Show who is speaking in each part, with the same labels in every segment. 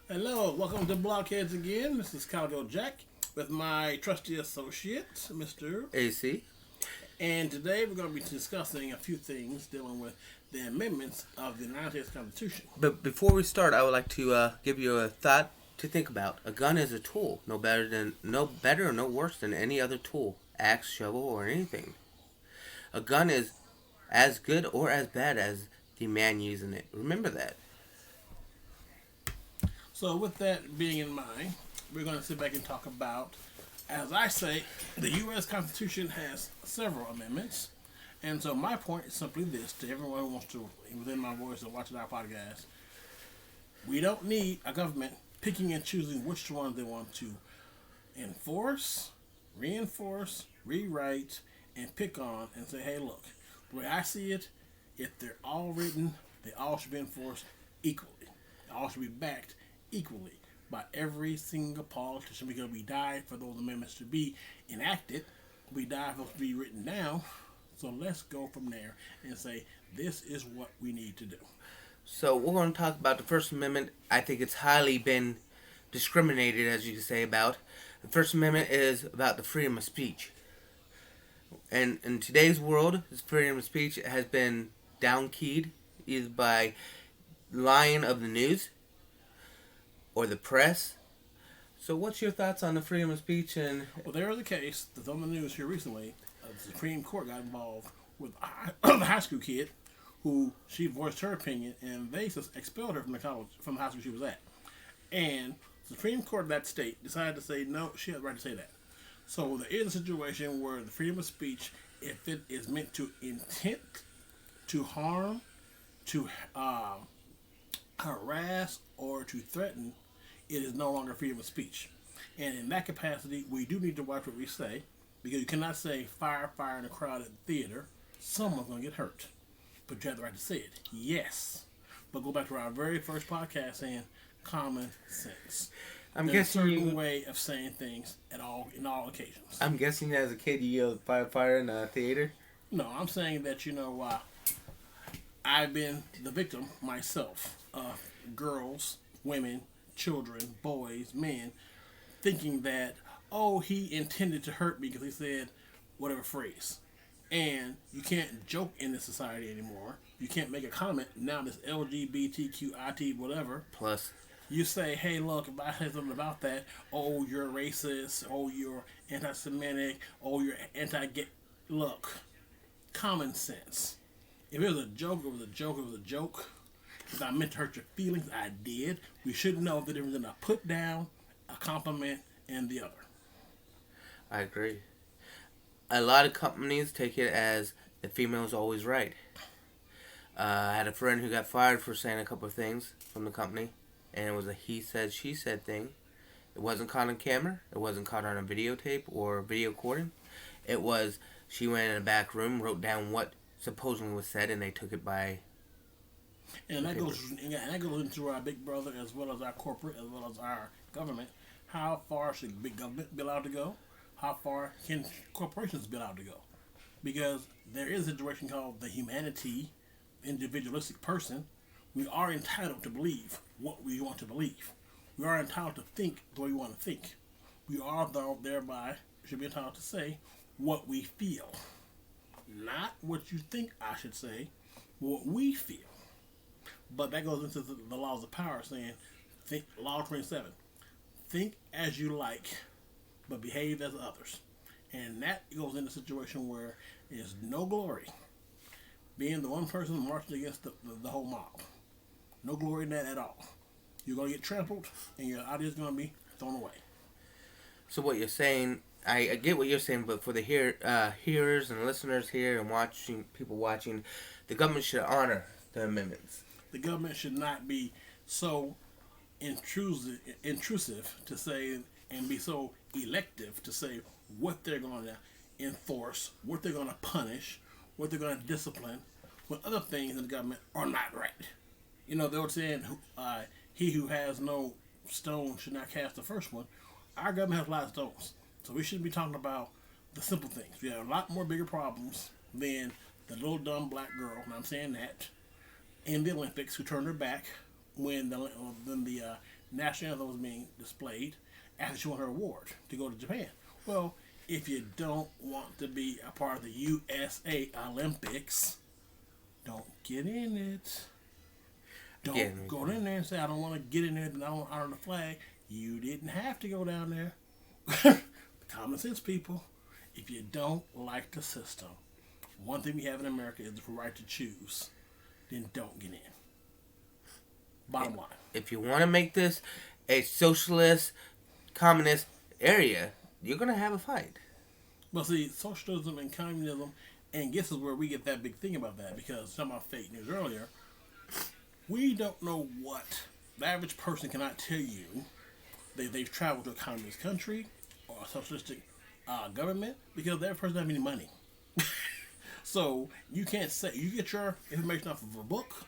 Speaker 1: Hello, welcome to Blockheads again. This is Cowgirl Jack with my trusty associate, Mr.
Speaker 2: AC.
Speaker 1: And today we're going to be discussing a few things dealing with the amendments of the United States Constitution.
Speaker 2: But before we start, I would like to give you a thought to think about. A gun is a tool, no better or no worse than any other tool, axe, shovel, or anything. A gun is as good or as bad as the man using it. Remember that.
Speaker 1: So, with that being in mind, we're going to sit back and talk about, as I say, the U.S. Constitution has several amendments. And so, my point is simply this to everyone who wants to, within my voice, or watching our podcast. We don't need a government picking and choosing which ones they want to enforce, reinforce, rewrite, and pick on and say, hey, look, the way I see it, if they're all written, they all should be enforced equally. They all should be backed equally by every single politician because we died for those amendments to be enacted. We died for those to be written down. So let's go from there and say this is what we need to do.
Speaker 2: So we're going to talk about the First Amendment. I think it's highly been discriminated, as you can say, about. The First Amendment is about the freedom of speech. And in today's world, this freedom of speech has been downkeyed either by lying of the news or the press. So what's your thoughts on the freedom of speech? And
Speaker 1: Well, there was a case that's on the news here recently. The Supreme Court got involved with a high school kid who she voiced her opinion, and they just expelled her from the college, from the high school she was at. And the Supreme Court of that state decided to say no, she had the right to say that. So there is a situation where the freedom of speech, if it is meant to intent to harm, to harass, or to threaten, it is no longer freedom of speech. And in that capacity, we do need to watch what we say, because you cannot say fire, fire in a crowded theater. Someone's going to get hurt. But you have the right to say it. Yes. But go back to our very first podcast saying common sense.
Speaker 2: I'm
Speaker 1: There's
Speaker 2: guessing
Speaker 1: a certain
Speaker 2: you.
Speaker 1: way of saying things in all occasions.
Speaker 2: I'm guessing as a kid you yelled "fire, fire" in a theater.
Speaker 1: No, I'm saying that, I've been the victim myself of girls, women, children, boys, men, thinking that, oh, he intended to hurt me because he said whatever phrase. And you can't joke in this society anymore. You can't make a comment. Now this LGBTQIT whatever.
Speaker 2: Plus,
Speaker 1: You say, hey, look, if I say something about that, oh, you're racist, oh, you're anti-Semitic, oh, you're anti-gay. Look, common sense. If it was a joke, it was a joke, it was a joke. If I meant to hurt your feelings, I did. We should know the difference in a put down, a compliment, and the other.
Speaker 2: I agree. A lot of companies take it as the female is always right. I had a friend who got fired for saying a couple of things from the company, and it was a he said, she said thing. It wasn't caught on camera. It wasn't caught on a videotape or video recording. It was she went in a back room, wrote down what supposedly was said, and they took it by.
Speaker 1: And that goes into our big brother as well as our corporate, as well as our government. How far should big government be allowed to go? How far can corporations be allowed to go? Because there is a situation called the humanity, individualistic person. We are entitled to believe what we want to believe. We are entitled to think the way we want to think. We are, though, thereby should be entitled to say what we feel. Not what you think I should say, what we feel. But that goes into the laws of power saying, Law 27, think as you like, but behave as others. And that goes into a situation where there's no glory being the one person marching against the whole mob. No glory in that at all. You're going to get trampled, and your idea's going to be thrown away.
Speaker 2: So what you're saying, I get what you're saying, but for the hearers and listeners here and people watching, the government should honor the amendments.
Speaker 1: The government should not be so intrusive to say and be so elective to say what they're going to enforce, what they're going to punish, what they're going to discipline, when other things in the government are not right. They were saying, he who has no stone should not cast the first one. Our government has a lot of stones. So we shouldn't be talking about the simple things. We have a lot more bigger problems than the little dumb black girl, and I'm saying that, in the Olympics who turned her back when the national anthem was being displayed after she won her award to go to Japan. Well, if you don't want to be a part of the USA Olympics, don't get in it. Don't go in there and say, I don't want to get in there and I don't honor the flag. You didn't have to go down there. Common sense, people. If you don't like the system, one thing we have in America is the right to choose. Then don't get in. Bottom line.
Speaker 2: If you want to make this a socialist, communist area, you're going to have a fight.
Speaker 1: Well, see, socialism and communism, and guess is where we get that big thing about that, because talking about fake news earlier, we don't know what the average person cannot tell you they've traveled to a communist country or a socialistic government because the average person doesn't have any money. So you can't say, you get your information off of a book,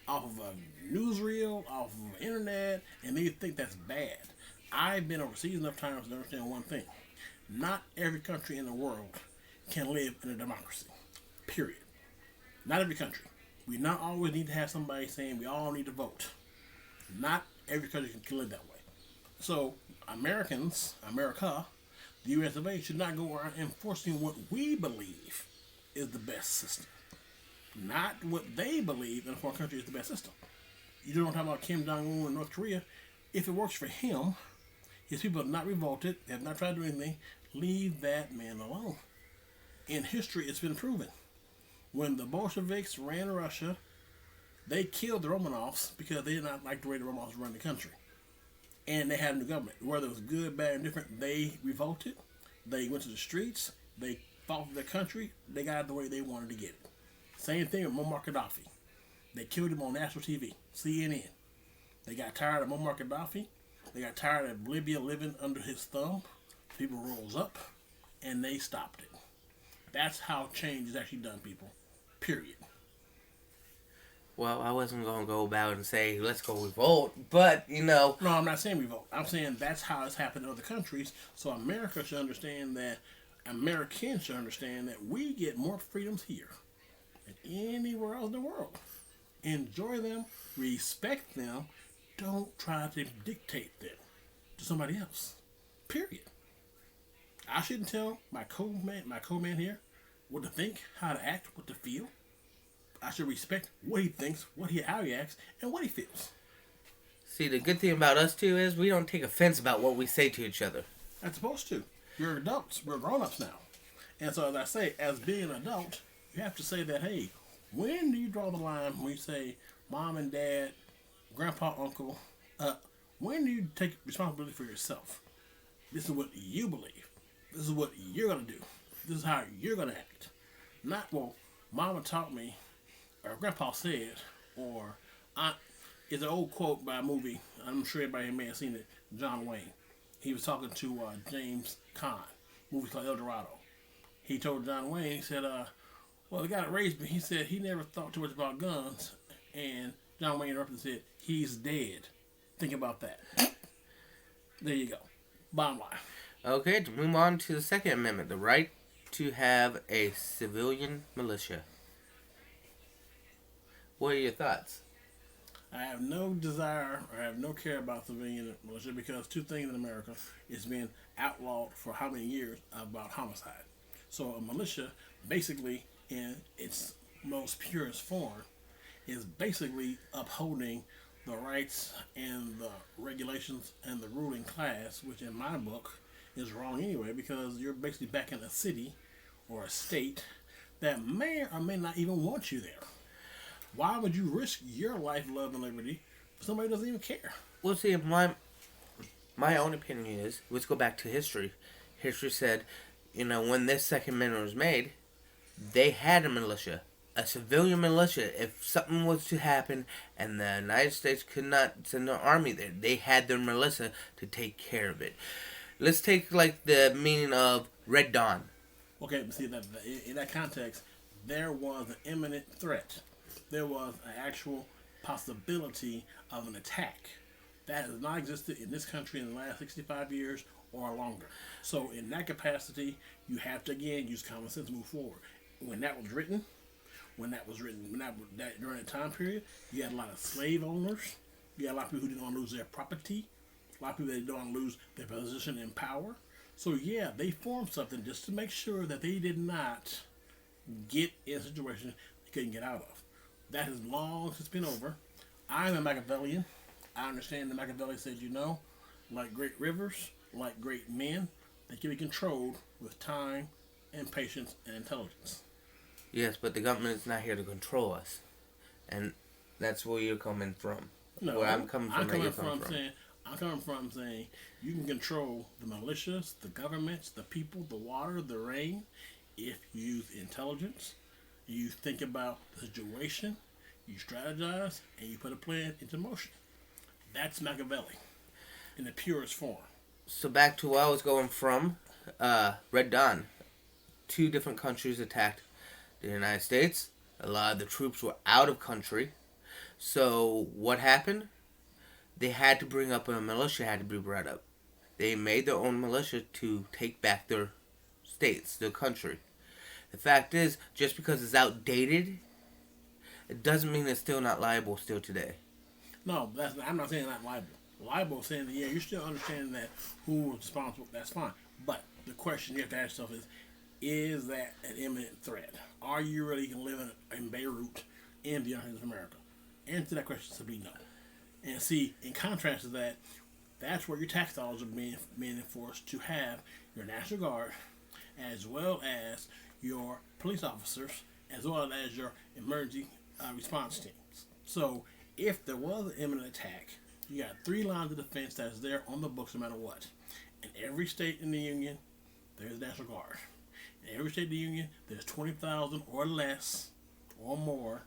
Speaker 1: off of a newsreel, off of the internet, and they think that's bad. I've been overseas enough times to understand one thing. Not every country in the world can live in a democracy. Period. Not every country. We not always need to have somebody saying we all need to vote. Not every country can live that way. So America, the US of A, should not go around enforcing what we believe is the best system. Not what they believe in a foreign country is the best system. You don't talk about Kim Jong-un in North Korea. If it works for him, his people have not revolted, they have not tried to do anything, leave that man alone. In history, it's been proven. When the Bolsheviks ran Russia, they killed the Romanovs because they did not like the way the Romanovs run the country. And they had a new government. Whether it was good, bad, or different, they revolted. They went to the streets. They fought for their country. They got it the way they wanted to get it. Same thing with Muammar Gaddafi. They killed him on national TV, CNN. They got tired of Muammar Gaddafi. They got tired of Libya living under his thumb. People rose up, and they stopped it. That's how change is actually done, people. Period.
Speaker 2: Well, I wasn't going to go about and say, let's go revolt, but, No,
Speaker 1: I'm not saying revolt. I'm saying that's how it's happened in other countries. So America should understand that, Americans should understand that we get more freedoms here than anywhere else in the world. Enjoy them, respect them, don't try to dictate them to somebody else. Period. I shouldn't tell my co-man here what to think, how to act, what to feel. I should respect what he thinks, how he acts, and what he feels.
Speaker 2: See, the good thing about us two is we don't take offense about what we say to each other.
Speaker 1: That's supposed to. You're adults. We're grown-ups now. And so, as I say, as being an adult, you have to say that, hey, when do you draw the line when you say mom and dad, grandpa, uncle, when do you take responsibility for yourself? This is what you believe. This is what you're going to do. This is how you're going to act. Not, well, mama taught me, or grandpa said, or it's an old quote by a movie. I'm sure everybody may have seen it. John Wayne. He was talking to James Caan. Movie called El Dorado. He told John Wayne, he said, well, the guy that raised me, he said he never thought too much about guns. And John Wayne interrupted and said, he's dead. Think about that. There you go. Bottom line.
Speaker 2: Okay, to move on to the Second Amendment, the right to have a civilian militia. What are your thoughts?
Speaker 1: I have no desire or I have no care about civilian militia because two things in America is being outlawed for how many years about homicide. So a militia, basically, in its most purest form, is basically upholding the rights and the regulations and the ruling class, which in my book is wrong anyway because you're basically backing a city or a state that may or may not even want you there. Why would you risk your life, love, and liberty for somebody who doesn't even care?
Speaker 2: Well, see, my own opinion is, let's go back to history. History said, when this Second Amendment was made, they had a militia, a civilian militia. If something was to happen and the United States could not send an army there, they had their militia to take care of it. Let's take, the meaning of Red Dawn.
Speaker 1: Okay, but see, that in that context, there was an imminent threat. There was an actual possibility of an attack. That has not existed in this country in the last 65 years or longer. So in that capacity, you have to, again, use common sense to move forward. When that was written, during that time period, you had a lot of slave owners You got a lot of people who didn't want to lose their property. A lot of people that don't want to lose their position in power. So yeah, they formed something just to make sure that they did not get in a situation they couldn't get out of. That has long since been over. I'm a Machiavellian. I understand that Machiavelli said, like great rivers, like great men, they can be controlled with time and patience and intelligence.
Speaker 2: Yes, but the government is not here to control us. And that's where you're coming from.
Speaker 1: No,
Speaker 2: Where I'm coming from,
Speaker 1: I'm coming from saying you can control the militias, the governments, the people, the water, the rain, if you use intelligence, you think about the situation, you strategize, and you put a plan into motion. That's Machiavelli in the purest form.
Speaker 2: So back to where I was going from, Red Dawn. 2 different countries attacked the United States. A lot of the troops were out of country. So what happened? They had to bring up a militia had to be brought up. They made their own militia to take back their states, their country. The fact is, just because it's outdated, it doesn't mean it's still not liable still today.
Speaker 1: No, I'm not saying not liable. Liable is saying that, yeah, you still understand that who was responsible, that's fine. But the question you have to ask yourself is that an imminent threat? Are you really going to live in Beirut in the United States of America? Answer that question simply no. And see, in contrast to that, that's where your tax dollars are being enforced to have your National Guard, as well as your police officers, as well as your emergency response teams. So, if there was an imminent attack, you got 3 lines of defense that's there on the books no matter what. In every state in the Union, there's National Guard. In every state in the Union, there's 20,000 or less or more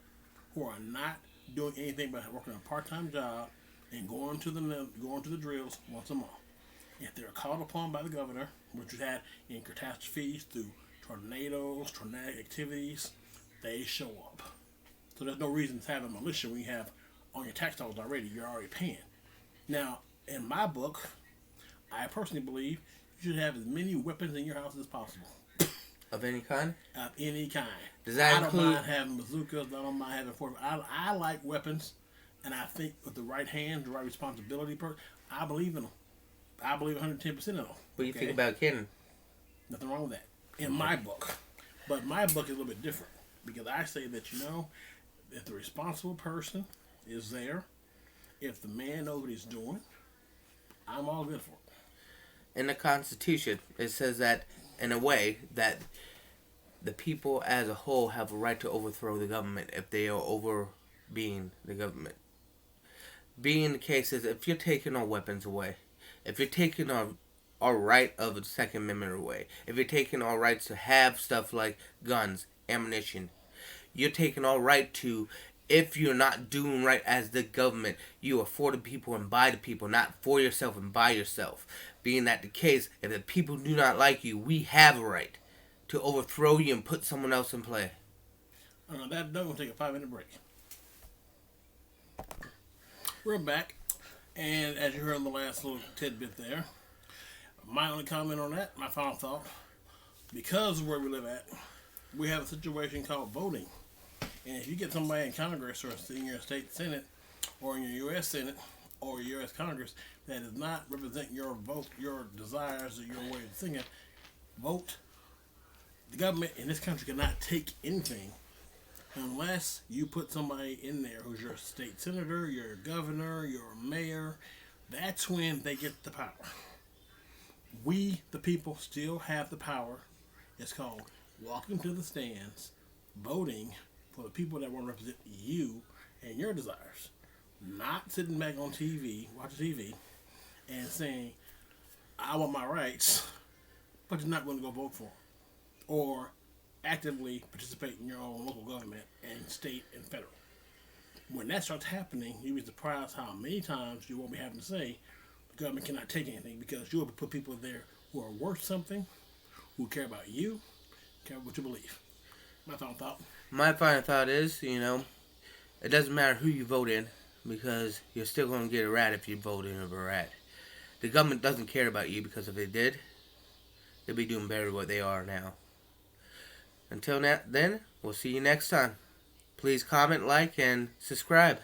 Speaker 1: who are not doing anything but working a part-time job and going to the drills once a month. If they're called upon by the governor, which we had in catastrophes through tornadoes, tornadic activities, they show up. So there's no reason to have a militia when you have on your tax dollars already. You're already paying. Now, in my book, I personally believe you should have as many weapons in your house as possible.
Speaker 2: Of any kind?
Speaker 1: Of any kind.
Speaker 2: Does that
Speaker 1: I
Speaker 2: include...
Speaker 1: don't mind having bazookas. I don't mind having forces. I like weapons, and I think with the right hand, the right responsibility, I believe in them. I believe 110% of them.
Speaker 2: What do you think about kidding?
Speaker 1: Nothing wrong with that. In my book. But my book is a little bit different. Because I say that, if the responsible person is there, if the man knows what he's doing, I'm all good for it.
Speaker 2: In the Constitution, it says that, in a way, that the people as a whole have a right to overthrow the government if they are over being the government. Being the case is, if you're taking our weapons away, if you're taking our right of the Second Amendment away, if you're taking our rights to have stuff like guns, ammunition, you're taking our right to, if you're not doing right as the government, you are for the people and by the people, not for yourself and by yourself. Being that the case, if the people do not like you, we have a right to overthrow you and put someone else in play.
Speaker 1: That done. We'll take a 5-minute break. We're back, and as you heard in the last little tidbit there, my only comment on that, my final thought, because of where we live at, we have a situation called voting. And if you get somebody in Congress or in your state Senate or in your U.S. Senate or your U.S. Congress that does not represent your vote, your desires, or your way of thinking, vote. The government in this country cannot take anything unless you put somebody in there who's your state senator, your governor, your mayor. That's when they get the power. We, the people, still have the power. It's called walking to the stands, voting for the people that want to represent you and your desires. Not sitting back on TV, watching TV, and saying, I want my rights, but you're not going to go vote for them. Or actively participate in your own local government and state and federal. When that starts happening, you'll be surprised how many times you won't be having to say the government cannot take anything, because you'll put people there who are worth something, who care about you, care about what you believe. My final thought.
Speaker 2: My final thought is, it doesn't matter who you vote in, because you're still going to get a rat if you vote in a rat. The government doesn't care about you, because if they did, they'd be doing better than what they are now. Until then, we'll see you next time. Please comment, like, and subscribe.